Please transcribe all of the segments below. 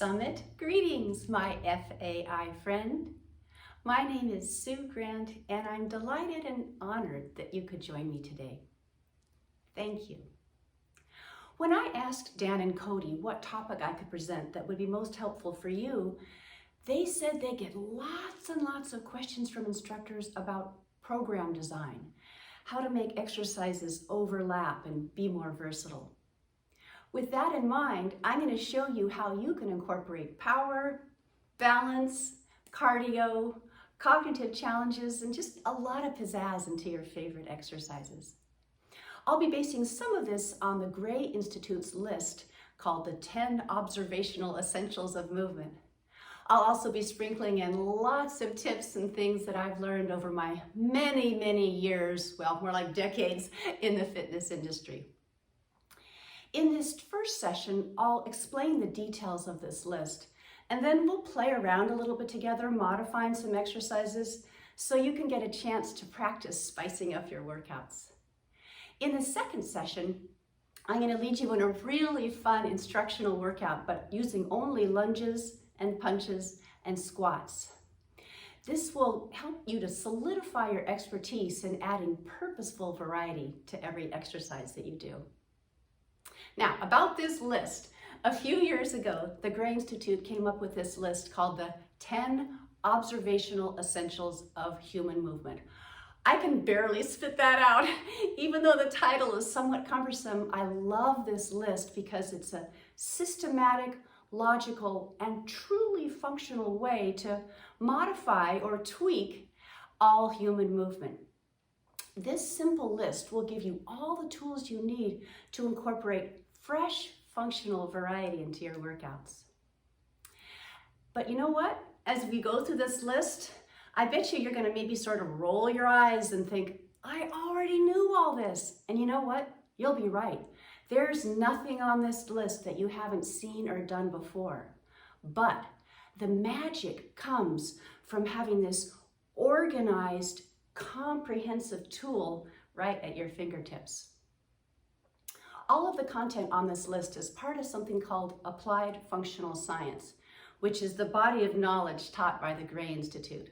Summit greetings, my FAI friend. My name is Sue Grant, and I'm delighted and honored that you could join me today. Thank you. When I asked Dan and Cody what topic I could present that would be most helpful for you, they said they get lots and lots of questions from instructors about program design, how to make exercises overlap and be more versatile. With that in mind, I'm going to show you how you can incorporate power, balance, cardio, cognitive challenges, and just a lot of pizzazz into your favorite exercises. I'll be basing some of this on the Gray Institute's list called the 10 Observational Essentials of Movement. I'll also be sprinkling in lots of tips and things that I've learned over my many years, well, more like decades, in the fitness industry. In this first session, I'll explain the details of this list, and then we'll play around a little bit together, modifying some exercises so you can get a chance to practice spicing up your workouts. In the second session, I'm going to lead you in a really fun instructional workout, but using only lunges and punches and squats. This will help you to solidify your expertise in adding purposeful variety to every exercise that you do. Now, about this list, a few years ago, the Gray Institute came up with this list called the 10 Observational Essentials of Human Movement. I can barely spit that out. Even though the title is somewhat cumbersome, I love this list because it's a systematic, logical, and truly functional way to modify or tweak all human movement. This simple list will give you all the tools you need to incorporate fresh functional variety into your workouts. But you know what? As we go through this list, I bet you're going to maybe sort of roll your eyes and think, I already knew all this. And you know what? You'll be right. There's nothing on this list that you haven't seen or done before. But the magic comes from having this organized, comprehensive tool right at your fingertips. All of the content on this list is part of something called Applied Functional Science, which is the body of knowledge taught by the Gray Institute.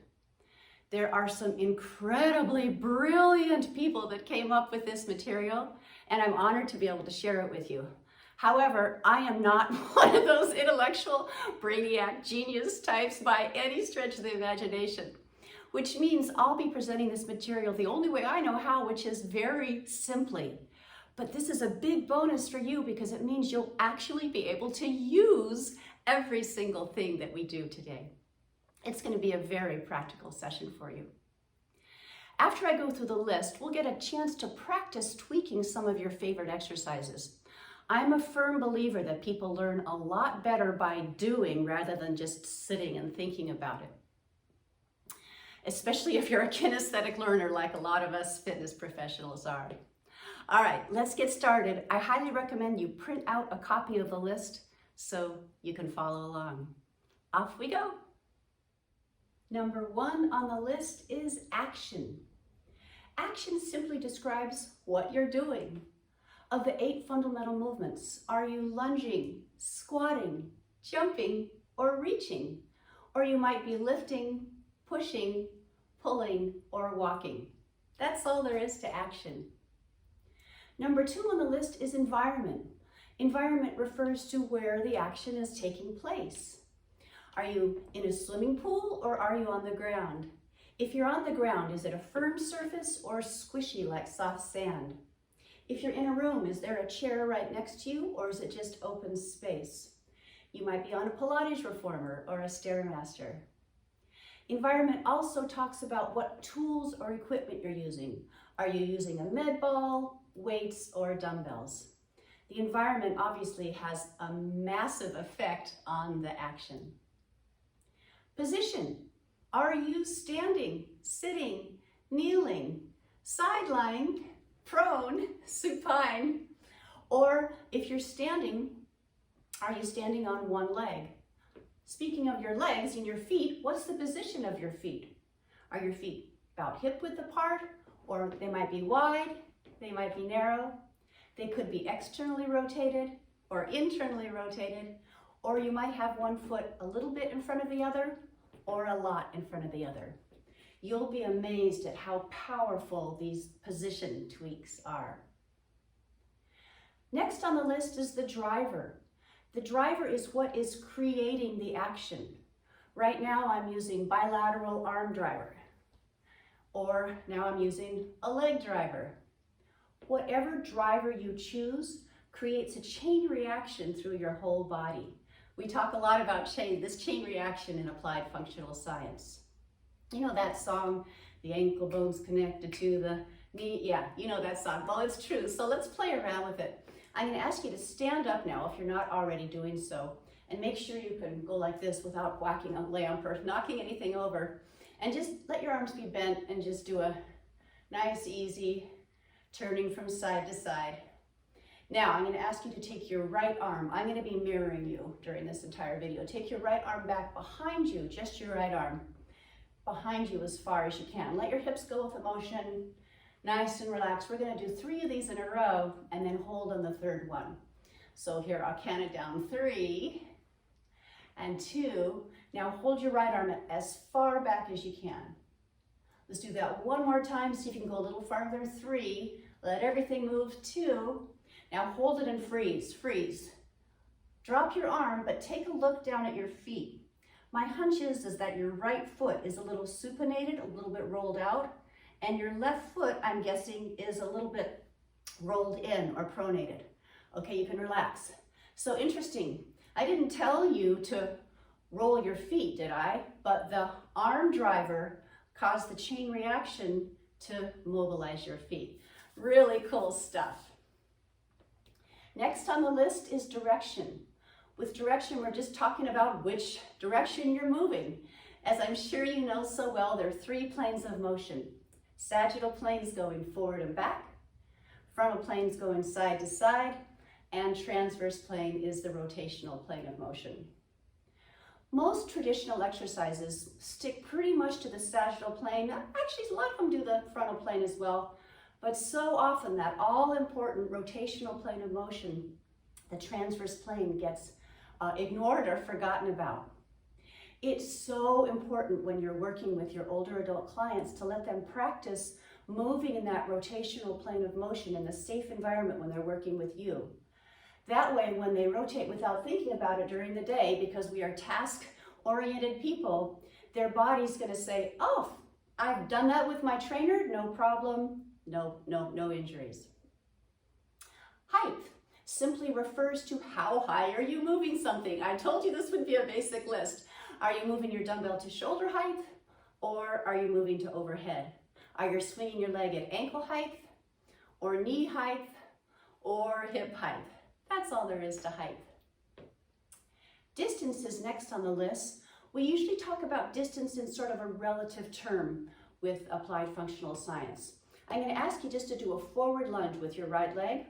There are some incredibly brilliant people that came up with this material, and I'm honored to be able to share it with you. However, I am not one of those intellectual brainiac genius types by any stretch of the imagination, which means I'll be presenting this material the only way I know how, which is very simply. But this is a big bonus for you because it means you'll actually be able to use every single thing that we do today. It's going to be a very practical session for you. After I go through the list, we'll get a chance to practice tweaking some of your favorite exercises. I'm a firm believer that people learn a lot better by doing rather than just sitting and thinking about it. Especially if you're a kinesthetic learner like a lot of us fitness professionals are. All right, let's get started. I highly recommend you print out a copy of the list so you can follow along. Off we go. Number 1 on the list is action. Action simply describes what you're doing. Of the 8 fundamental movements, are you lunging, squatting, jumping, or reaching? Or you might be lifting, pushing, pulling, or walking. That's all there is to action. Number 2 on the list is environment. Environment refers to where the action is taking place. Are you in a swimming pool or are you on the ground? If you're on the ground, is it a firm surface or squishy like soft sand? If you're in a room, is there a chair right next to you or is it just open space? You might be on a Pilates reformer or a Stairmaster. Environment also talks about what tools or equipment you're using. Are you using a med ball, weights, or dumbbells? The environment obviously has a massive effect on the action. Position. Are you standing, sitting, kneeling, side lying, prone, supine? Or if you're standing, are you standing on one leg? Speaking of your legs and your feet, what's the position of your feet? Are your feet about hip width apart, or they might be wide, they might be narrow, they could be externally rotated or internally rotated, Or you might have one foot a little bit in front of the other or a lot in front of the other. You'll be amazed at how powerful these position tweaks are. Next on the list is the driver. The driver is what is creating the action. Right now I'm using bilateral arm driver, or now I'm using a leg driver. Whatever driver you choose creates a chain reaction through your whole body. We talk a lot about this chain reaction in applied functional science. You know that song, the ankle bone's connected to the knee? Yeah, you know that song. Well, it's true. So let's play around with it. I'm going to ask you to stand up now if you're not already doing so, and make sure you can go like this without whacking a lamp or knocking anything over. And just let your arms be bent and just do a nice, easy turning from side to side. Now, I'm going to ask you to take your right arm. I'm going to be mirroring you during this entire video. Take your right arm back behind you, just your right arm, behind you as far as you can. Let your hips go with the motion, nice and relaxed. We're going to do 3 of these in a row and then hold on the 3rd one. So here, I'll count it down. 3 and 2. Now hold your right arm as far back as you can. Let's do that one more time. See if you can go a little farther. 3. Let everything move. 2. Now hold it and freeze, freeze. Drop your arm, but take a look down at your feet. My hunch is that your right foot is a little supinated, a little bit rolled out, and your left foot, I'm guessing, is a little bit rolled in or pronated. Okay, you can relax. So interesting. I didn't tell you to roll your feet, did I? But the arm driver caused the chain reaction to mobilize your feet. Really cool stuff. Next on the list is direction. With direction, we're just talking about which direction you're moving. As I'm sure you know so well, there are 3 planes of motion. Sagittal planes going forward and back, frontal planes going side to side, and transverse plane is the rotational plane of motion. Most traditional exercises stick pretty much to the sagittal plane. Actually, a lot of them do the frontal plane as well. But so often that all-important rotational plane of motion, the transverse plane, gets ignored or forgotten about. It's so important when you're working with your older adult clients to let them practice moving in that rotational plane of motion in a safe environment when they're working with you. That way, when they rotate without thinking about it during the day, because we are task-oriented people, their body's going to say, oh, I've done that with my trainer, no problem. No injuries. Height simply refers to how high are you moving something. I told you this would be a basic list. Are you moving your dumbbell to shoulder height, or are you moving to overhead? Are you swinging your leg at ankle height, or knee height, or hip height? That's all there is to height. Distance is next on the list. We usually talk about distance in sort of a relative term with applied functional science. I'm going to ask you just to do a forward lunge with your right leg.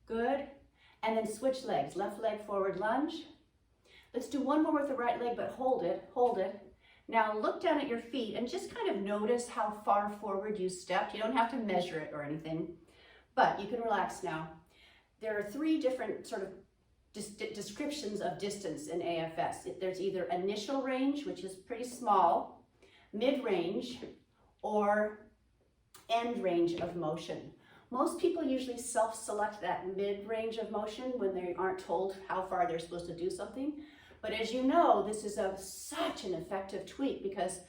Good. And then switch legs. Left leg forward lunge. Let's do one more with the right leg, but hold it, hold it. Now look down at your feet and just kind of notice how far forward you stepped. You don't have to measure it or anything, but you can relax now. There are 3 different sort of descriptions of distance in AFS. There's either initial range, which is pretty small, mid-range, or end range of motion. Most people usually self-select that mid-range of motion when they aren't told how far they're supposed to do something. But as you know, this is such an effective tweak because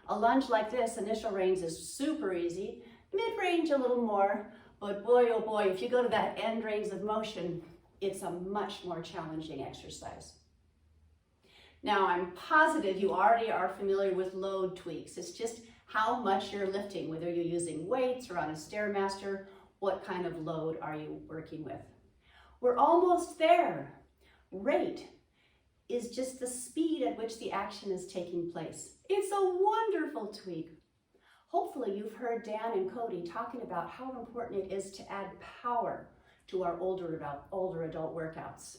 a lunge like this, initial range is super easy, mid-range a little more, but boy, oh boy, if you go to that end range of motion, it's a much more challenging exercise. Now, I'm positive you already are familiar with load tweaks. It's just how much you're lifting, whether you're using weights or on a Stairmaster, what kind of load are you working with? We're almost there. Rate is just the speed at which the action is taking place. It's a wonderful tweak. Hopefully you've heard Dan and Cody talking about how important it is to add power to our older adult workouts.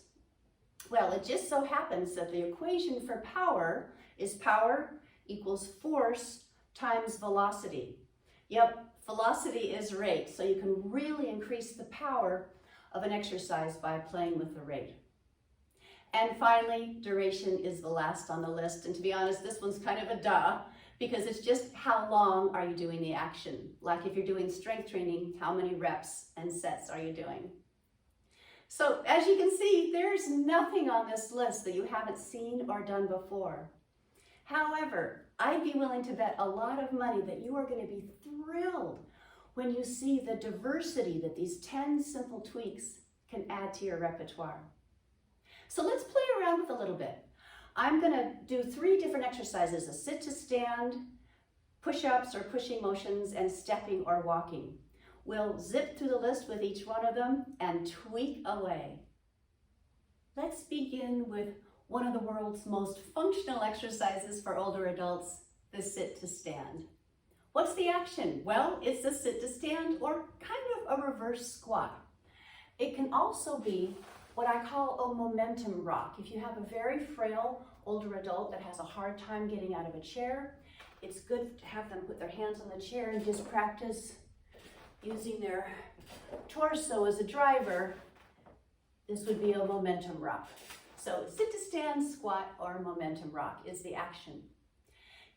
Well, it just so happens that the equation for power is power equals force times velocity. Yep, velocity is rate, so you can really increase the power of an exercise by playing with the rate. And finally, duration is the last on the list. And to be honest, this one's kind of a duh, because it's just how long are you doing the action? Like if you're doing strength training, how many reps and sets are you doing? So as you can see, there's nothing on this list that you haven't seen or done before. However, I'd be willing to bet a lot of money that you are going to be thrilled when you see the diversity that these 10 simple tweaks can add to your repertoire. So let's play around with a little bit. I'm going to do 3 different exercises: a sit to stand, push-ups or pushing motions, and stepping or walking. We'll zip through the list with each one of them and tweak away. Let's begin with one of the world's most functional exercises for older adults, the sit to stand. What's the action? Well, it's a sit to stand, or kind of a reverse squat. It can also be what I call a momentum rock. If you have a very frail older adult that has a hard time getting out of a chair, it's good to have them put their hands on the chair and just practice using their torso as a driver. This would be a momentum rock. So sit to stand, squat, or momentum rock is the action.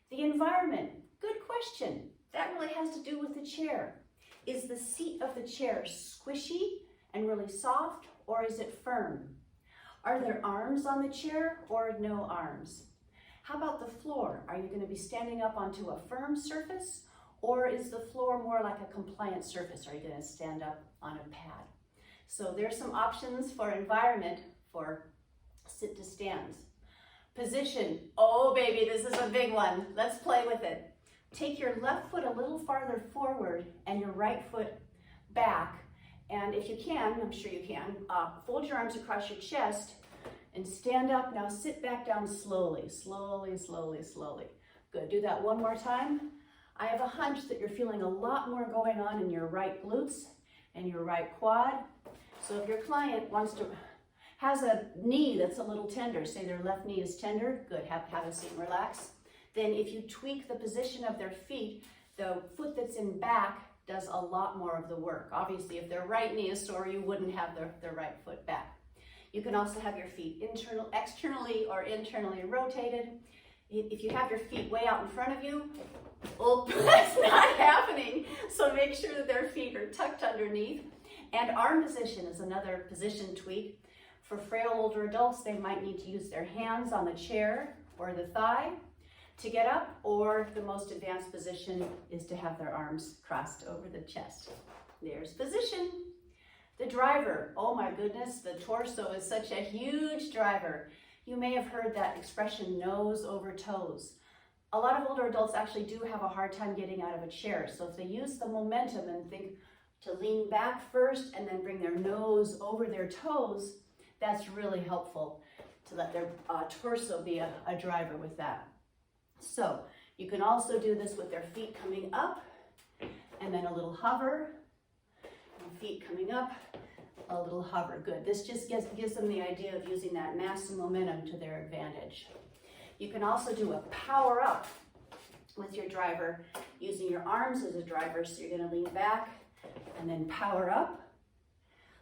The environment, good question. That really has to do with the chair. Is the seat of the chair squishy and really soft, or is it firm? Are there arms on the chair or no arms? How about the floor? Are you going to be standing up onto a firm surface, or is the floor more like a compliant surface? Are you going to stand up on a pad? So there's some options for environment for sit to stands. Position. Oh baby, this is a big one. Let's play with it. Take your left foot a little farther forward and your right foot back. And if you can, I'm sure you can, fold your arms across your chest and stand up. Now sit back down slowly, slowly, slowly, slowly. Good, do that one more time. I have a hunch that you're feeling a lot more going on in your right glutes and your right quad. So if your client has a knee that's a little tender, say their left knee is tender, good, have a seat and relax. Then if you tweak the position of their feet, the foot that's in back does a lot more of the work. Obviously, if their right knee is sore, you wouldn't have their right foot back. You can also have your feet externally or internally rotated. If you have your feet way out in front of you, oh, that's not happening. So make sure that their feet are tucked underneath. And arm position is another position tweak. For frail older adults, they might need to use their hands on the chair or the thigh to get up, or the most advanced position is to have their arms crossed over the chest. There's position. The driver, oh my goodness, the torso is such a huge driver. You may have heard that expression, nose over toes. A lot of older adults actually do have a hard time getting out of a chair. So if they use the momentum and think to lean back first and then bring their nose over their toes, that's really helpful to let their torso be a driver with that. So you can also do this with their feet coming up and then a little hover, and feet coming up, a little hover. Good. This just gives them the idea of using that mass and momentum to their advantage. You can also do a power up with your driver using your arms as a driver. So you're going to lean back and then power up.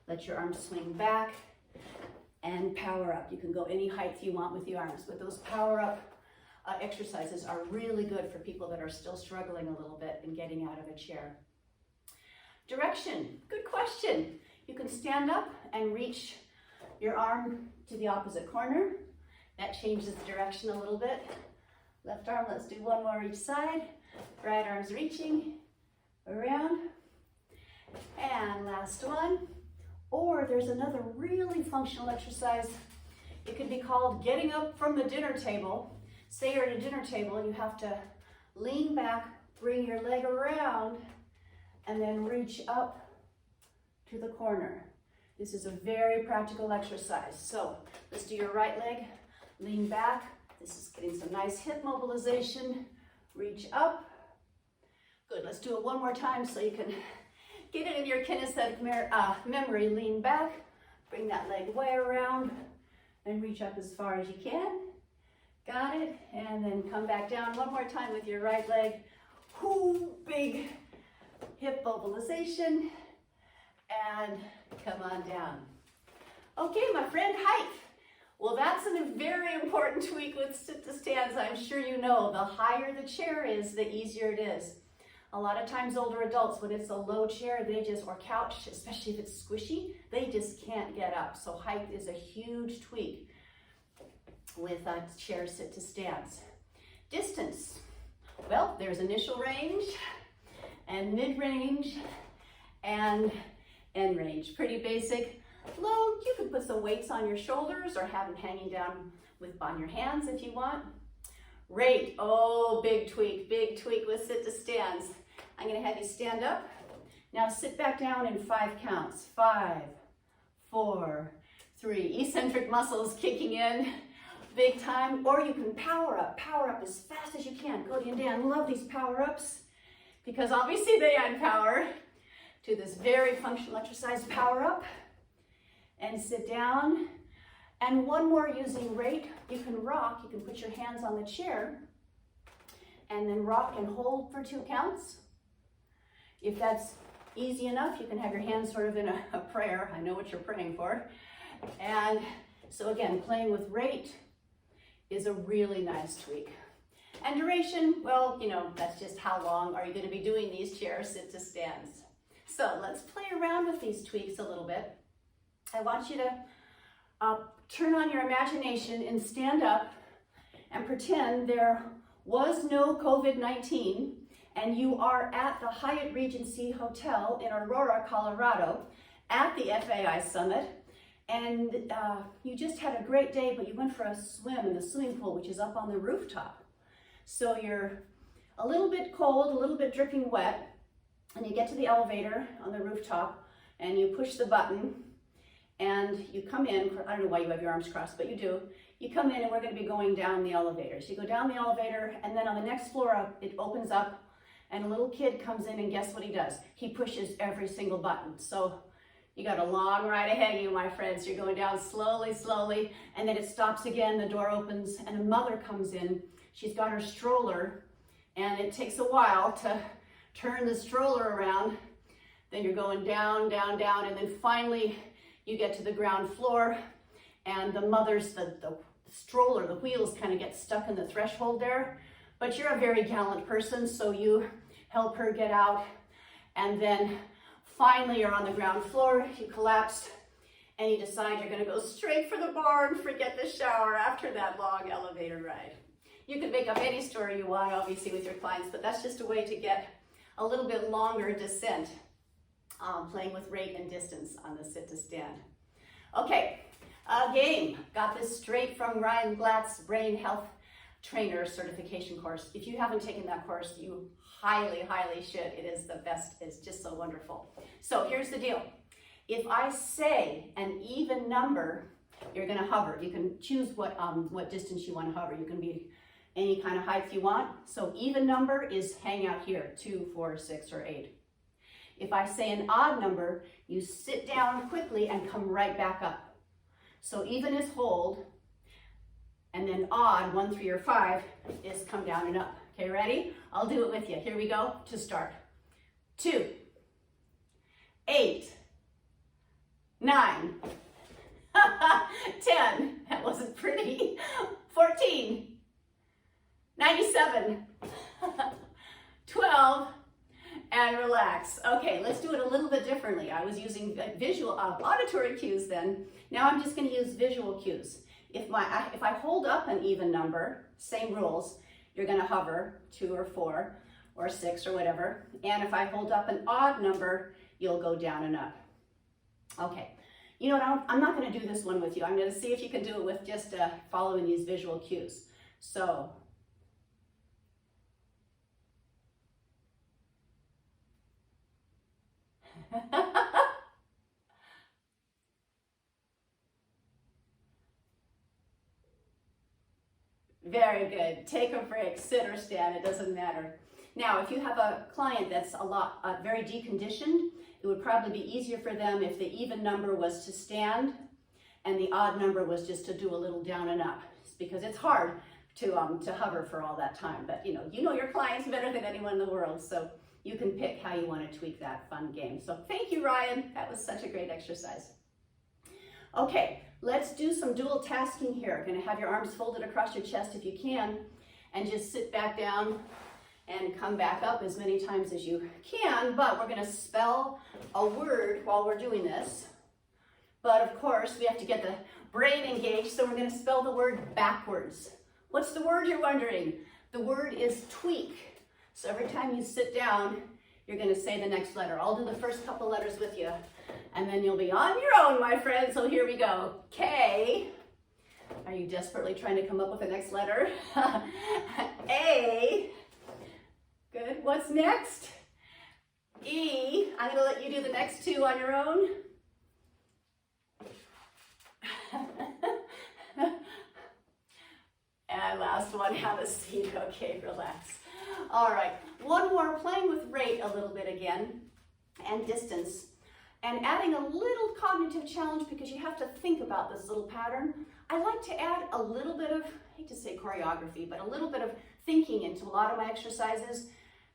Let your arms swing back and power up. You can go any height you want with the arms, but those power up exercises are really good for people that are still struggling a little bit and getting out of a chair. Direction, good question. You can stand up and reach your arm to the opposite corner. That changes the direction a little bit. Left arm, let's do one more each side. Right arm's reaching around. And last one. Or there's another really functional exercise. It could be called getting up from the dinner table. Say you're at a dinner table, you have to lean back, bring your leg around, and then reach up to the corner. This is a very practical exercise. So let's do your right leg, lean back. This is getting some nice hip mobilization. Reach up. Good, let's do it one more time so you can get it in your kinesthetic memory. Lean back, bring that leg way around, and reach up as far as you can. Got it? And then come back down one more time with your right leg. Whoo, big hip mobilization. And come on down. Okay, my friend, height. Well, that's a very important tweak with sit to stands. I'm sure you know, the higher the chair is, the easier it is. A lot of times older adults, when it's a low chair, or couch, especially if it's squishy, they just can't get up. So height is a huge tweak with a chair sit to stands. Distance. Well, there's initial range and mid-range and end range. Pretty basic. Low, you can put some weights on your shoulders or have them hanging down on your hands if you want. Rate, oh, big tweak with sit to stands. I'm gonna have you stand up. Now sit back down in 5 counts. 5, 4, 3. Eccentric muscles kicking in big time. Or you can power up as fast as you can. Cody and Dan love these power ups because obviously they add power to this very functional exercise. Power up and sit down. And one more using rate. You can rock, you can put your hands on the chair and then rock and hold for 2 counts. If that's easy enough, you can have your hands sort of in a prayer. I know what you're praying for. And so again, playing with rate is a really nice tweak. And duration, well, you know, that's just how long are you going to be doing these chair sit to stands. So let's play around with these tweaks a little bit. I want you to turn on your imagination and stand up and pretend there was no COVID-19 and you are at the Hyatt Regency Hotel in Aurora, Colorado at the FAI Summit, and you just had a great day, but you went for a swim in the swimming pool, which is up on the rooftop. So you're a little bit cold, a little bit dripping wet, and you get to the elevator on the rooftop and you push the button and you come in. I don't know why you have your arms crossed, but you do. You come in and we're going to be going down the elevator. So you go down the elevator and then on the next floor up, it opens up and a little kid comes in and guess what he does? He pushes every single button. So you got a long ride ahead of you, my friends. You're going down slowly, slowly, and then it stops again, the door opens and a mother comes in. She's got her stroller and it takes a while to turn the stroller around. Then you're going down, down, down, and then finally you get to the ground floor and the mother's, the stroller, the wheels kind of get stuck in the threshold there. But you're a very gallant person, so you help her get out. And then finally you're on the ground floor, you collapse, and you decide you're gonna go straight for the bar and forget the shower after that long elevator ride. You can make up any story you want, obviously, with your clients, but that's just a way to get a little bit longer descent, playing with rate and distance on the sit to stand. Okay, game. Got this straight from Ryan Glatt's Brain Health Trainer certification course. If you haven't taken that course, you highly, highly should. It is the best. It's just so wonderful. So here's the deal. If I say an even number, you're going to hover. You can choose what distance you want to hover. You can be any kind of height you want. So even number is hang out here, 2, 4, 6, or 8. If I say an odd number, you sit down quickly and come right back up. So even is hold, and then odd, 1, 3, or 5, is come down and up. Okay, ready? I'll do it with you. Here we go to start. 2, 8, 9, 10, that wasn't pretty, 14, 97, 12, and relax. Okay, let's do it a little bit differently. I was using visual, auditory cues then. Now I'm just going to use visual cues. If I hold up an even number, same rules, you're going to hover 2 or 4 or 6 or whatever. And if I hold up an odd number, you'll go down and up. Okay, you know what, I'm not going to do this one with you. I'm going to see if you can do it with just following these visual cues. So, very good. Take a break, sit or stand, it doesn't matter. Now, if you have a client that's very deconditioned, it would probably be easier for them if the even number was to stand and the odd number was just to do a little down and up, because it's hard to hover for all that time. But you know your clients better than anyone in the world, so you can pick how you want to tweak that fun game. So thank you, Ryan. That was such a great exercise. Okay, let's do some dual tasking here. Gonna have your arms folded across your chest if you can, and just sit back down and come back up as many times as you can, but we're gonna spell a word while we're doing this. But of course, we have to get the brain engaged, so we're gonna spell the word backwards. What's the word, you're wondering? The word is tweak. So every time you sit down, you're gonna say the next letter. I'll do the first couple letters with you, and then you'll be on your own, my friend. So here we go. K. Are you desperately trying to come up with the next letter? A. Good. What's next? E. I'm gonna let you do the next two on your own. And last one, have a seat. Okay, relax. All right, one more, playing with rate a little bit again, and distance, and adding a little cognitive challenge because you have to think about this little pattern. I like to add a little bit of, I hate to say choreography, but a little bit of thinking into a lot of my exercises.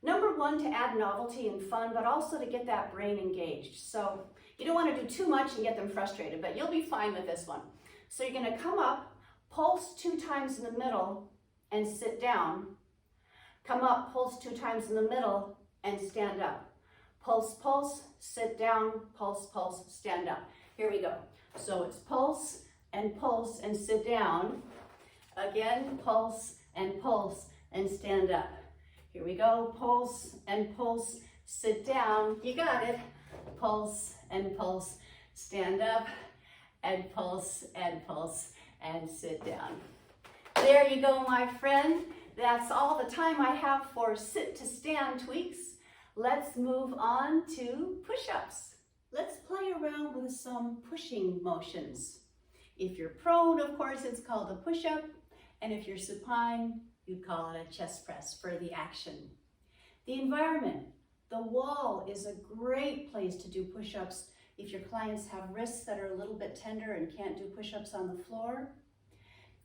Number one, to add novelty and fun, but also to get that brain engaged. So you don't want to do too much and get them frustrated, but you'll be fine with this one. So you're going to come up, pulse 2 times in the middle, and sit down. Come up, pulse 2 times in the middle, and stand up. Pulse, pulse, sit down, pulse, pulse, stand up. Here we go. So it's pulse, and sit down. Again, pulse, and stand up. Here we go. Pulse, sit down. You got it. Pulse, stand up, and pulse, and sit down. There you go, my friend. That's all the time I have for sit to stand tweaks. Let's move on to push-ups. Let's play around with some pushing motions. If you're prone, of course, it's called a push-up. And if you're supine, you'd call it a chest press for the action. The environment. The wall is a great place to do push-ups if your clients have wrists that are a little bit tender and can't do push-ups on the floor.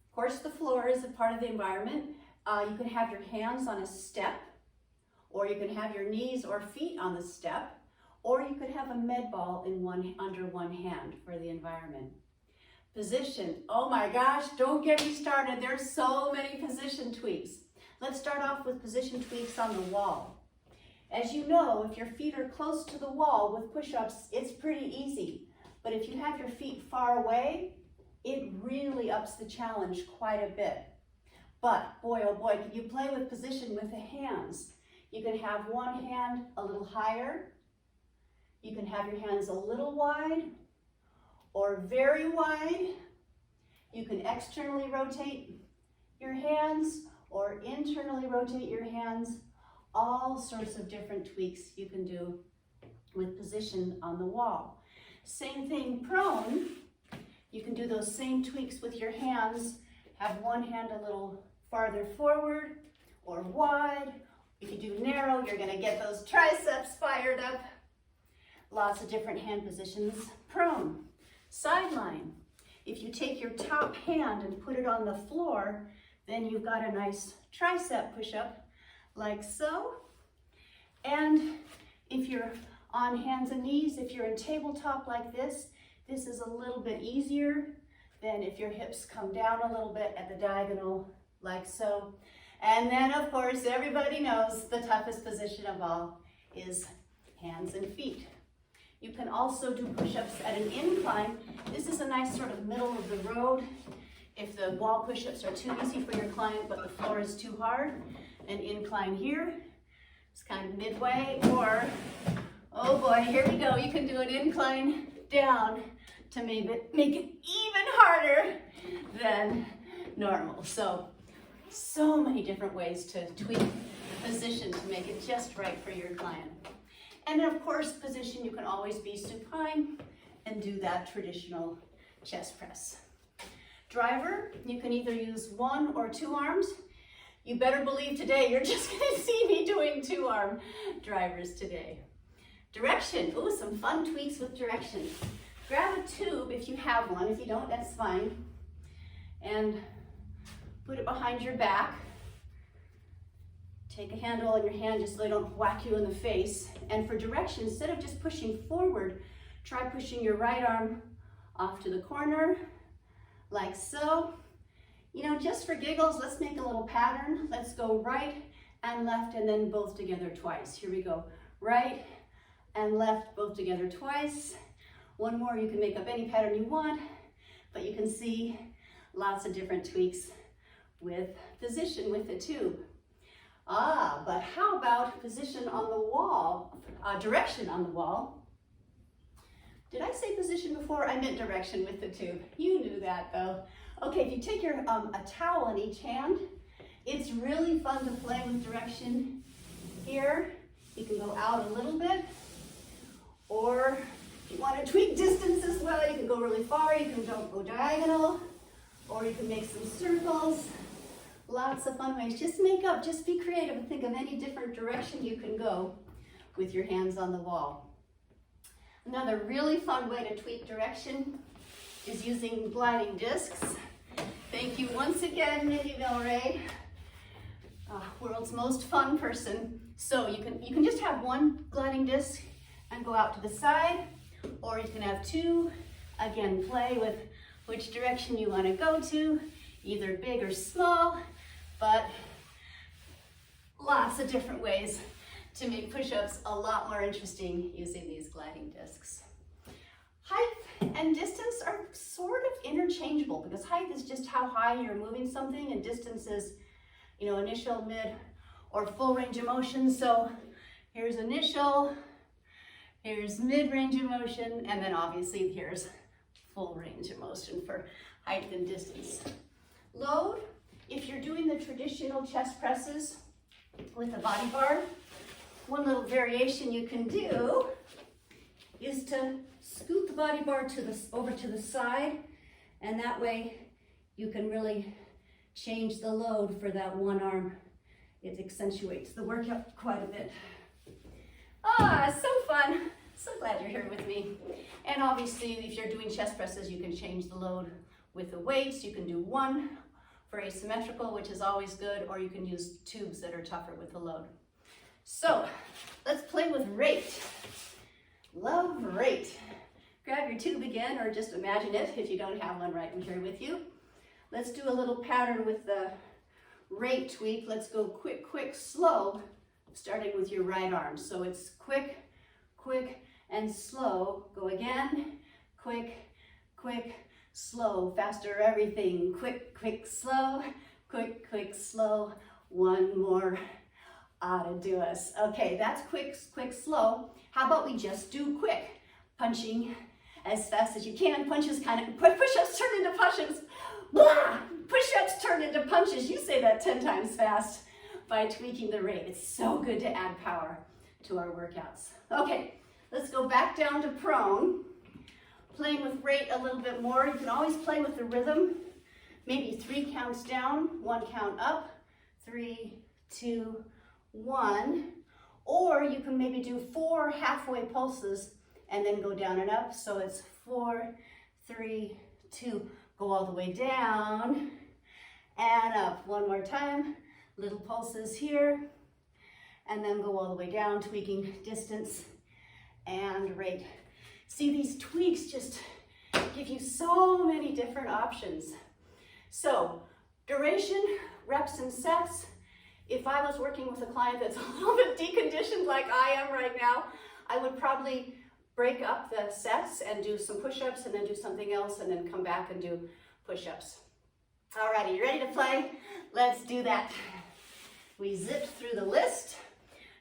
Of course, the floor is a part of the environment. You can have your hands on a step, or you can have your knees or feet on the step, or you could have a med ball under one hand for the environment. Position. Oh my gosh, don't get me started. There's so many position tweaks. Let's start off with position tweaks on the wall. As you know, if your feet are close to the wall with push-ups, it's pretty easy. But if you have your feet far away, it really ups the challenge quite a bit. But boy, oh boy, can you play with position with the hands? You can have one hand a little higher. You can have your hands a little wide or very wide. You can externally rotate your hands or internally rotate your hands. All sorts of different tweaks you can do with position on the wall. Same thing, prone. You can do those same tweaks with your hands. Have one hand a little farther forward or wide. If you do narrow, you're gonna get those triceps fired up. Lots of different hand positions. Prone. Sideline. If you take your top hand and put it on the floor, then you've got a nice tricep push-up like so. And if you're on hands and knees, if you're in tabletop like this is a little bit easier than if your hips come down a little bit at the diagonal like so. And then of course, everybody knows the toughest position of all is hands and feet. You can also do push-ups at an incline. This is a nice sort of middle of the road. If the wall push-ups are too easy for your client, but the floor is too hard, an incline here. It's kind of midway, or, oh boy, here we go. You can do an incline down to make it even harder than normal. So many different ways to tweak the position to make it just right for your client. And then of course, position, you can always be supine and do that traditional chest press. Driver, you can either use 1 or 2 arms. You better believe today you're just gonna see me doing 2-arm drivers today. Direction, ooh, some fun tweaks with direction. Grab a tube if you have one. If you don't, that's fine. And put it behind your back. Take a handle in your hand just so they don't whack you in the face. And for direction, instead of just pushing forward, try pushing your right arm off to the corner, like so. You know, just for giggles, let's make a little pattern. Let's go right and left and then both together twice. Here we go. Right and left, both together twice. One more, you can make up any pattern you want, but you can see lots of different tweaks with position with the tube. But how about position on the wall, direction on the wall? Did I say position before? I meant direction with the tube. You knew that though. Okay, if you take your a towel in each hand, it's really fun to play with direction here. You can go out a little bit, or if you want to tweak distance as well, you can go really far, you can go diagonal, or you can make some circles. Lots of fun ways. Just make up, just be creative and think of any different direction you can go with your hands on the wall. Another really fun way to tweak direction is using gliding discs. Thank you once again, Mindy Milray, world's most fun person. So you can just have one gliding disc and go out to the side, or you can have two. Again, play with which direction you want to go to, either big or small, but lots of different ways to make push-ups a lot more interesting using these gliding discs. Height and distance are sort of interchangeable because height is just how high you're moving something and distance is, you know, initial, mid, or full range of motion. So here's initial, here's mid range of motion, and then obviously here's full range of motion for height and distance. Load, if you're doing the traditional chest presses with a body bar, one little variation you can do is to scoot the body bar over to the side, and that way you can really change the load for that one arm. It accentuates the workout quite a bit. So fun. So glad you're here with me. And obviously, if you're doing chest presses, you can change the load with the weights. You can do one for asymmetrical, which is always good, or you can use tubes that are tougher with the load. So let's play with rate. Love rate. Grab your tube again, or just imagine it if you don't have one right in here with you. Let's do a little pattern with the rate tweak. Let's go quick, quick, slow, starting with your right arm. So it's quick, quick, and slow. Go again. Quick, quick, slow. Faster everything. Quick, quick, slow. Quick, quick, slow. One more. To do us. Okay, that's quick, quick, slow. How about we just do quick? Punching as fast as you can. Push-ups turn into punches. Blah! Push-ups turn into punches. You say that 10 times fast by tweaking the rate. It's so good to add power to our workouts. Okay, let's go back down to prone. Playing with rate a little bit more. You can always play with the rhythm. Maybe 3 counts down, 1 count up. 3, 2, 1. Or you can maybe do 4 halfway pulses and then go down and up. So it's 4, 3, 2, go all the way down and up. One more time, little pulses here, and then go all the way down, tweaking distance and rate. See, these tweaks just give you so many different options. So duration, reps and sets. If I was working with a client that's a little bit deconditioned like I am right now, I would probably break up the sets and do some push-ups and then do something else and then come back and do push-ups. Alrighty, you ready to play? Let's do that. We zip through the list,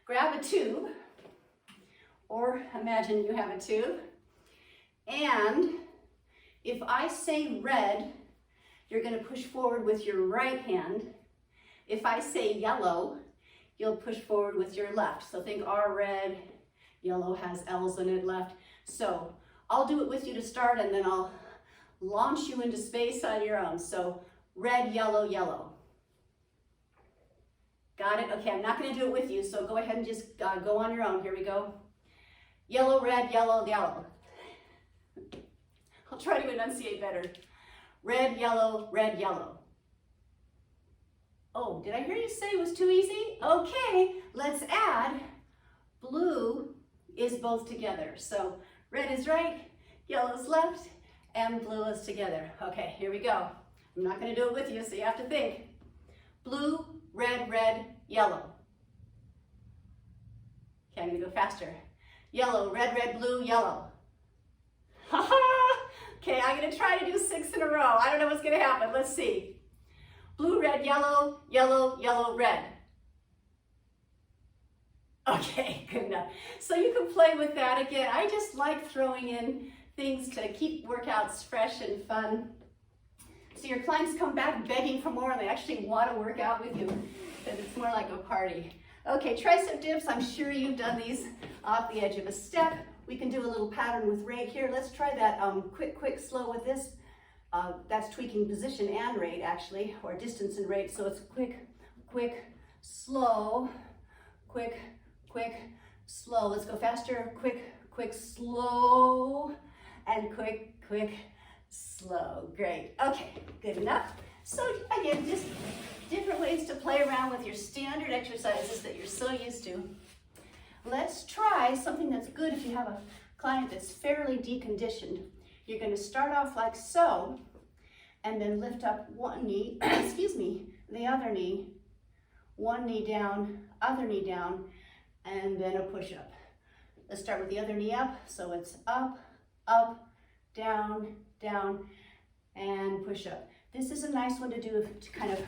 grab a tube, or imagine you have a tube, and if I say red, you're going to push forward with your right hand. If I say yellow, you'll push forward with your left. So think R red, yellow has L's in it left. So I'll do it with you to start and then I'll launch you into space on your own. So red, yellow, yellow. Got it? Okay, I'm not going to do it with you, so go ahead and just go on your own. Here we go. Yellow, red, yellow, yellow. I'll try to enunciate better. Red, yellow, red, yellow. Oh, did I hear you say it was too easy? Okay, let's add blue is both together. So red is right, yellow is left, and blue is together. Okay, here we go. I'm not going to do it with you, so you have to think. Blue, red, red, yellow. Okay, I'm going to go faster. Yellow, red, red, blue, yellow. Okay, I'm going to try to do 6 in a row. I don't know what's going to happen. Let's see. Blue, red, yellow, yellow, yellow, red. Okay, good enough. So you can play with that again. I just like throwing in things to keep workouts fresh and fun. So your clients come back begging for more and they actually want to work out with you. Because it's more like a party. Okay, tricep dips. I'm sure you've done these off the edge of a step. We can do a little pattern with rate here. Let's try that quick, quick, slow with this. That's tweaking position and rate actually, or distance and rate. So it's quick, quick, slow, quick, quick, slow. Let's go faster. Quick, quick, slow, and quick, quick, slow. Great. Okay, good enough. So again, just different ways to play around with your standard exercises that you're so used to. Let's try something that's good if you have a client that's fairly deconditioned. You're going to start off like so, and then lift up one knee, excuse me, the other knee, one knee down, other knee down, and then a push-up. Let's start with the other knee up, so it's up, up, down, down, and push up. This is a nice one to do to kind of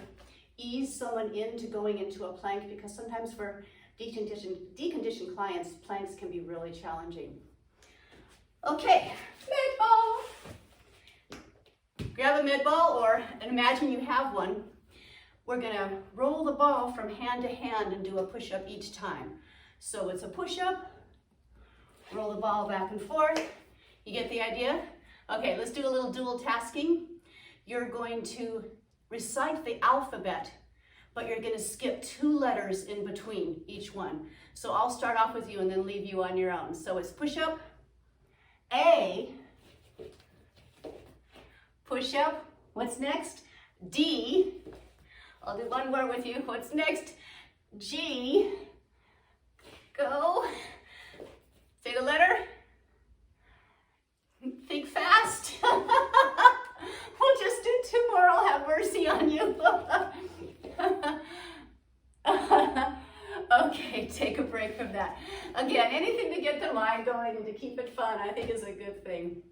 ease someone into going into a plank, because sometimes for deconditioned clients, planks can be really challenging. Okay, med ball. Grab a med ball, or imagine you have one. We're gonna roll the ball from hand to hand and do a push-up each time. So it's a push-up, roll the ball back and forth. You get the idea? Okay, let's do a little dual tasking. You're going to recite the alphabet, but you're gonna skip 2 letters in between each one. So I'll start off with you and then leave you on your own. So it's push-up, A, push-up, what's next? D, I'll do one more with you. What's next? G, go, say the letter, think fast. We'll just do 2 more, I'll have mercy on you. Okay, take a break from that. Again, anything to get the mind going and to keep it fun, I think is a good thing.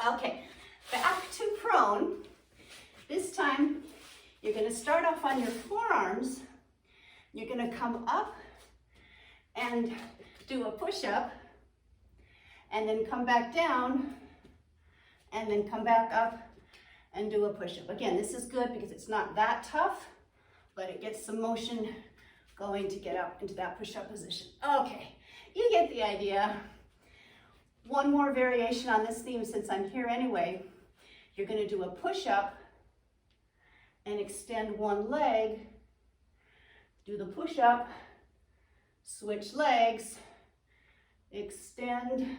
Okay, back to prone. This time, you're going to start off on your forearms. You're going to come up and do a push-up, and then come back down, and then come back up and do a push-up. Again, this is good because it's not that tough, but it gets some motion going to get up into that push-up position. Okay, you get the idea. One more variation on this theme since I'm here anyway. You're going to do a push-up and extend one leg, do the push-up, switch legs, extend,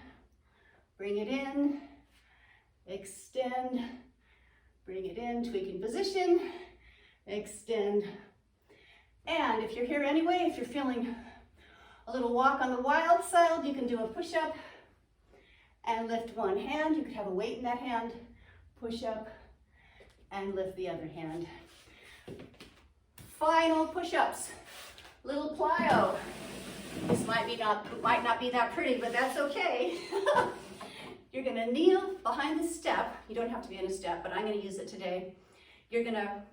bring it in, extend, bring it in, tweaking position, extend. And if you're here anyway, if you're feeling a little walk on the wild side, you can do a push-up and lift one hand. You could have a weight in that hand, push up and lift the other hand. Final push-ups, little plyo. This might not be that pretty, but that's okay. You're gonna kneel behind the step. You don't have to be in a step, but I'm gonna use it today. You're gonna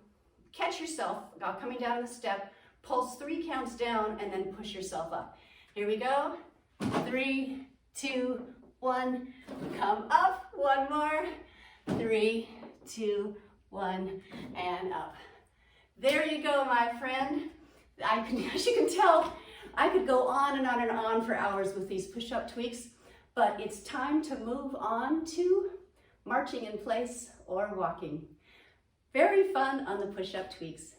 catch yourself coming down the step, pulse 3 counts down, and then push yourself up. Here we go. 3, 2, 1. Come up. One more. 3, 2, 1, and up. There you go, my friend. As you can tell, I could go on and on and on for hours with these push-up tweaks, but it's time to move on to marching in place or walking. Very fun on the push-up tweaks.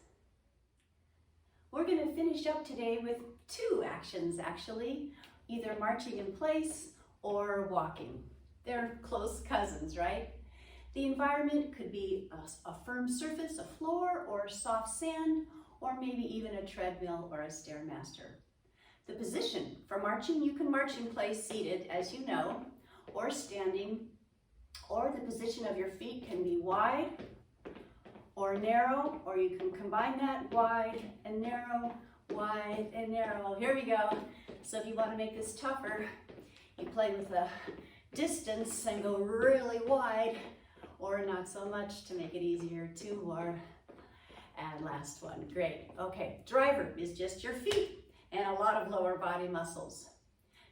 We're going to finish up today with 2 actions, actually, either marching in place or walking. They're close cousins, right? The environment could be a firm surface, a floor, or soft sand, or maybe even a treadmill or a Stairmaster. The position for marching, you can march in place seated, as you know, or standing Or the position of your feet can be wide or narrow, or you can combine that, wide and narrow, wide and narrow. Here we go. So if you want to make this tougher, you play with the distance and go really wide, or not so much to make it easier. 2 more, and last one. Great. Okay, driver is just your feet and a lot of lower body muscles.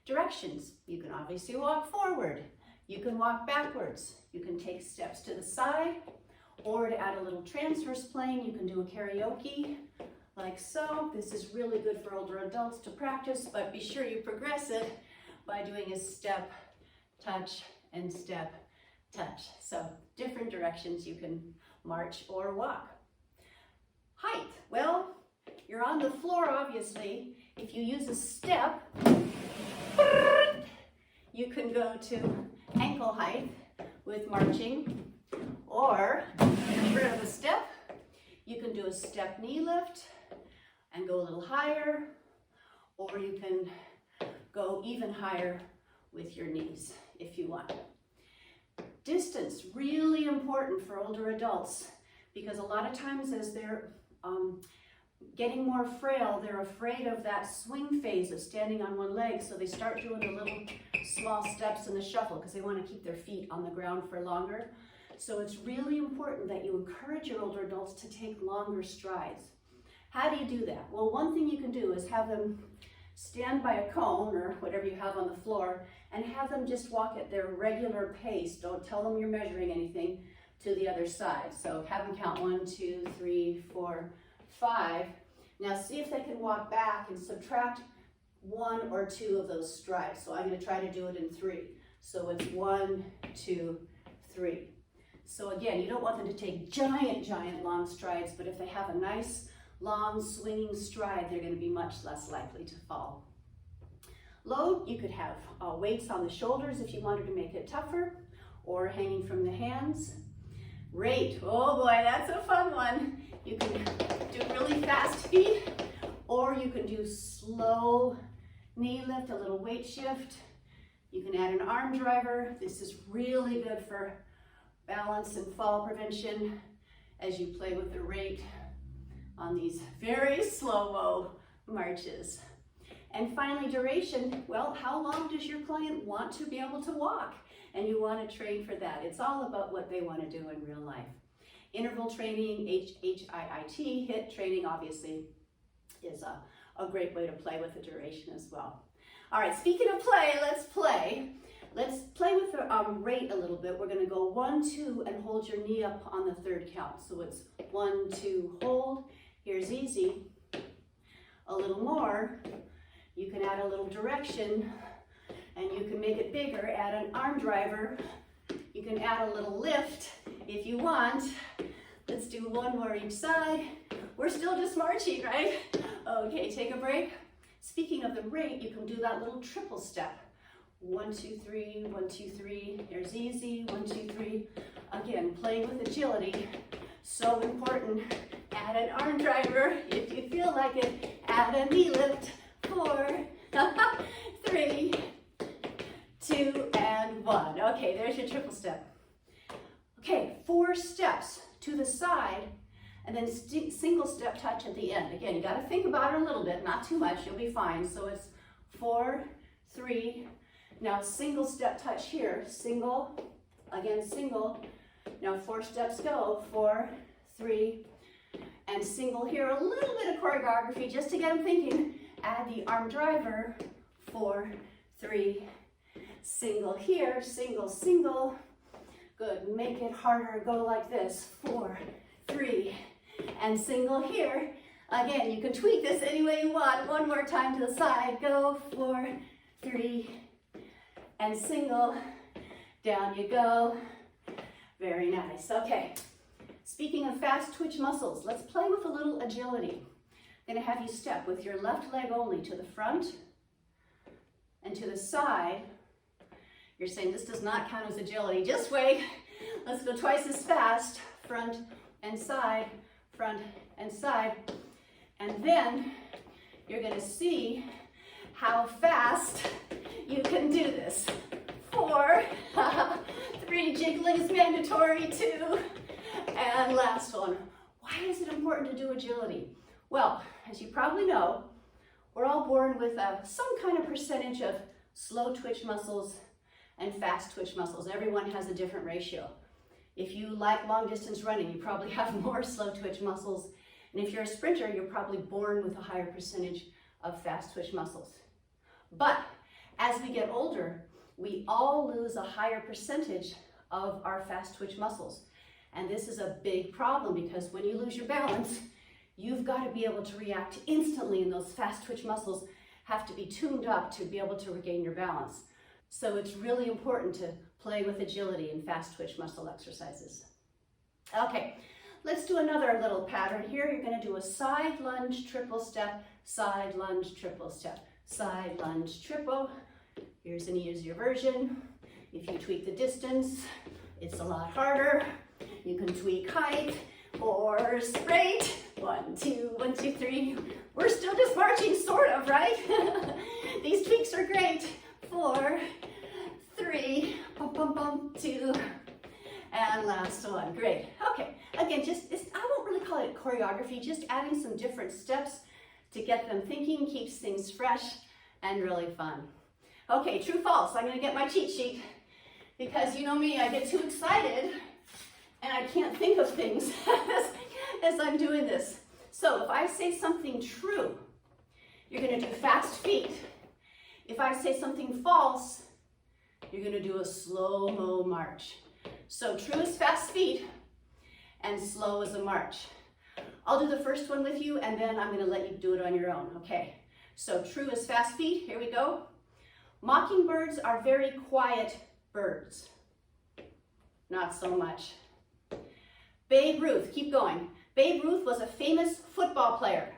Directions, you can obviously walk forward, you can walk backwards, you can take steps to the side, or to add a little transverse plane, you can do a karaoke like so. This is really good for older adults to practice, but be sure you progress it by doing a step, touch, and step, touch. So different directions you can march or walk. Height, well, you're on the floor obviously. If you use a step, you can go to ankle height with marching, or get rid of a step, you can do a step knee lift and go a little higher, or you can go even higher with your knees if you want. Distance, really important for older adults, because a lot of times as they're getting more frail, they're afraid of that swing phase of standing on one leg, so they start doing the little small steps in the shuffle because they want to keep their feet on the ground for longer. So it's really important that you encourage your older adults to take longer strides. How do you do that? Well, one thing you can do is have them stand by a cone or whatever you have on the floor and have them just walk at their regular pace. Don't tell them you're measuring anything to the other side. So have them count 1, 2, 3, 4, 5. Now see if they can walk back and subtract 1 or 2 of those strides. So I'm going to try to do it in 3. So it's 1, 2, 3. So again, you don't want them to take giant long strides, but if they have a nice long swinging stride, they're going to be much less likely to fall. Load, you could have weights on the shoulders if you wanted to make it tougher, or hanging from the hands. Rate, oh boy, that's a fun one. You can do really fast feet, or you can do slow knee lift, a little weight shift. You can add an arm driver. This is really good for balance and fall prevention as you play with the rate on these very slow-mo marches. And finally, duration. Well, how long does your client want to be able to walk? And you want to train for that. It's all about what they want to do in real life. Interval training, HIIT, HIIT training, obviously, is a great way to play with the duration as well. All right, speaking of play, let's play. Let's play with the rate a little bit. We're going to go 1, 2, and hold your knee up on the 3rd count. So it's 1, 2, hold. Here's easy. A little more. You can add a little direction, and you can make it bigger. Add an arm driver. You can add a little lift if you want. Let's do 1 more each side. We're still just marching, right? Okay, take a break. Speaking of the rate, you can do that little triple step. 1, 2, 3, 1, 2, 3. Here's easy. 1, 2, 3. Again, playing with agility. So important. Add an arm driver if you feel like it. Add a knee lift. 4, 3, 2, and 1. Okay, there's your triple step. Okay, 4 steps to the side, and then single step touch at the end. Again, you got to think about it a little bit, not too much. You'll be fine. So it's 4, 3. Now single step touch here. Single, again single. Now 4 steps go. 4, 3, and single here. A little bit of choreography just to get them thinking. Add the arm driver. 4, 3, single here. Single, single. Good. Make it harder. Go like this. 4, 3, and single here. Again, you can tweak this any way you want. 1 more time to the side. Go. 4, 3, and single. Down you go. Very nice. Okay. Speaking of fast twitch muscles, let's play with a little agility. I'm going to have you step with your left leg only to the front and to the side. You're saying this does not count as agility. Just wait. Let's go twice as fast. Front and side, front and side. And then you're going to see how fast you can do this. 4, 3, jiggling is mandatory too. And last one. Why is it important to do agility? Well, as you probably know, we're all born with some kind of percentage of slow twitch muscles and fast twitch muscles. Everyone has a different ratio. If you like long distance running, you probably have more slow twitch muscles. And if you're a sprinter, you're probably born with a higher percentage of fast twitch muscles. But as we get older, we all lose a higher percentage of our fast twitch muscles. And this is a big problem because when you lose your balance, you've got to be able to react instantly, and those fast twitch muscles have to be tuned up to be able to regain your balance. So it's really important to play with agility and fast twitch muscle exercises. Okay, let's do another little pattern here. You're going to do a side lunge, triple step, side lunge, triple step, side lunge, triple. Here's an easier version. If you tweak the distance, it's a lot harder. You can tweak height or straight. 1, 2, 1, 2, 3. We're still just marching, sort of, right? These tweaks are great. 4, 3, bum, bum, bum, 2, and last one. Great. Okay. Again, I won't really call it choreography, just adding some different steps to get them thinking, keeps things fresh and really fun. Okay, true, false. I'm going to get my cheat sheet because you know me, I get too excited and I can't think of things as I'm doing this. So if I say something true, you're going to do fast feet. If I say something false, you're going to do a slow-mo march. So true is fast feet and slow is a march. I'll do the first one with you and then I'm going to let you do it on your own, okay? So true is fast feet. Here we go. Mockingbirds are very quiet birds. Not so much. Babe Ruth, keep going. Babe Ruth was a famous football player.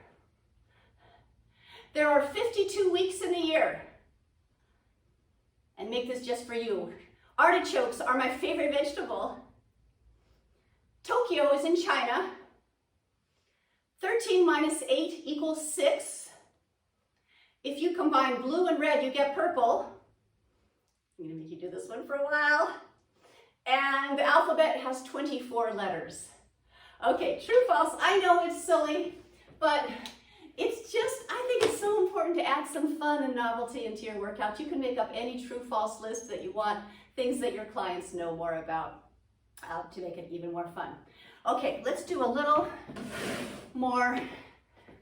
There are 52 weeks in a year. And make this just for you. Artichokes are my favorite vegetable. Tokyo is in China. 13 minus 8 equals 6. If you combine blue and red, you get purple. I'm going to make you do this one for a while. And the alphabet has 24 letters. Okay, true, false. I know it's silly, but it's just, I think it's so important to add some fun and novelty into your workout. You can make up any true, false list that you want, things that your clients know more about to make it even more fun. Okay, let's do a little more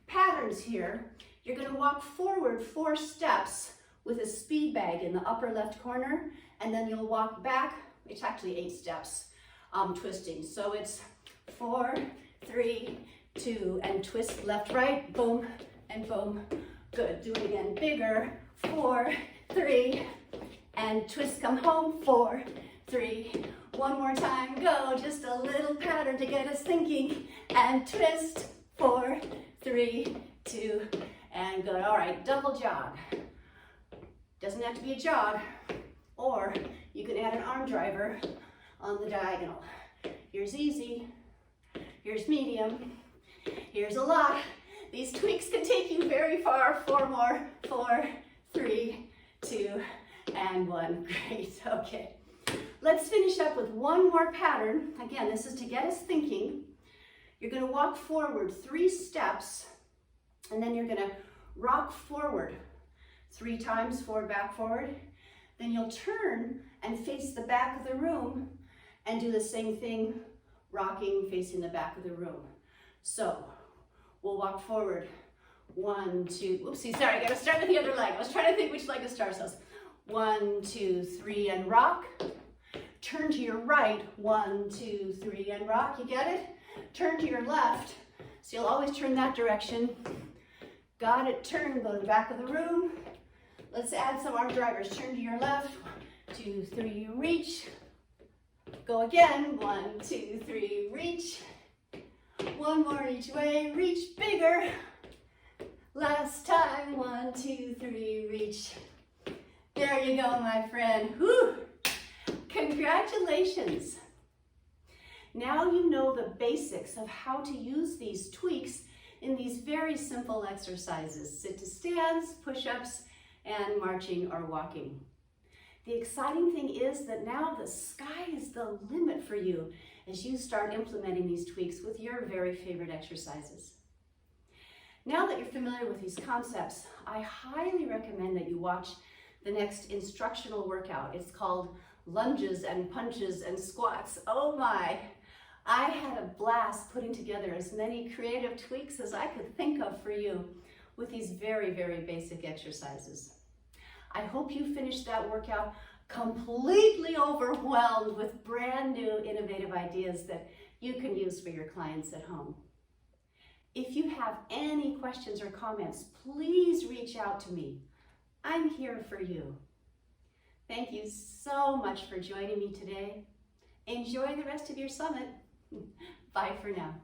patterns here. You're going to walk forward 4 steps with a speed bag in the upper left corner, and then you'll walk back. It's actually 8 steps, twisting. So it's 4, 3, 2, and twist left, right, boom, and boom. Good, do it again, bigger, 4, 3, and twist, come home, 4, 3, one more time, go, just a little pattern to get us thinking, and twist, 4, 3, 2, and good. All right, double jog. Doesn't have to be a jog, or you can add an arm driver on the diagonal. Here's easy, here's medium, here's a lot. These tweaks can take you very far. 4 more, 4, 3, 2, and 1. Great, okay. Let's finish up with one more pattern. Again, this is to get us thinking. You're gonna walk forward 3 steps, and then you're gonna rock forward 3 times, forward, back, forward. Then you'll turn and face the back of the room and do the same thing, rocking, facing the back of the room. So we'll walk forward 1, 2, oopsie, sorry, I gotta start with the other leg. I was trying to think which leg to start. So 1, 2, 3, and rock. Turn to your right, 1, 2, 3, and rock, you get it? Turn to your left, so you'll always turn that direction. Got it, turn, go to the back of the room. Let's add some arm drivers. Turn to your left, 2, 3, reach. Go again, 1, 2, 3, reach. One more each way, reach bigger. Last time, 1, 2, 3, reach. There you go, my friend. Whew. Congratulations. Now you know the basics of how to use these tweaks in these very simple exercises. Sit to stands, push-ups, and marching or walking. The exciting thing is that now the sky is the limit for you as you start implementing these tweaks with your very favorite exercises. Now that you're familiar with these concepts, I highly recommend that you watch the next instructional workout. It's called Lunges and Punches and Squats. Oh my! I had a blast putting together as many creative tweaks as I could think of for you with these very, very basic exercises. I hope you finished that workout completely overwhelmed with brand new innovative ideas that you can use for your clients at home. If you have any questions or comments, please reach out to me. I'm here for you. Thank you so much for joining me today. Enjoy the rest of your summit. Bye for now.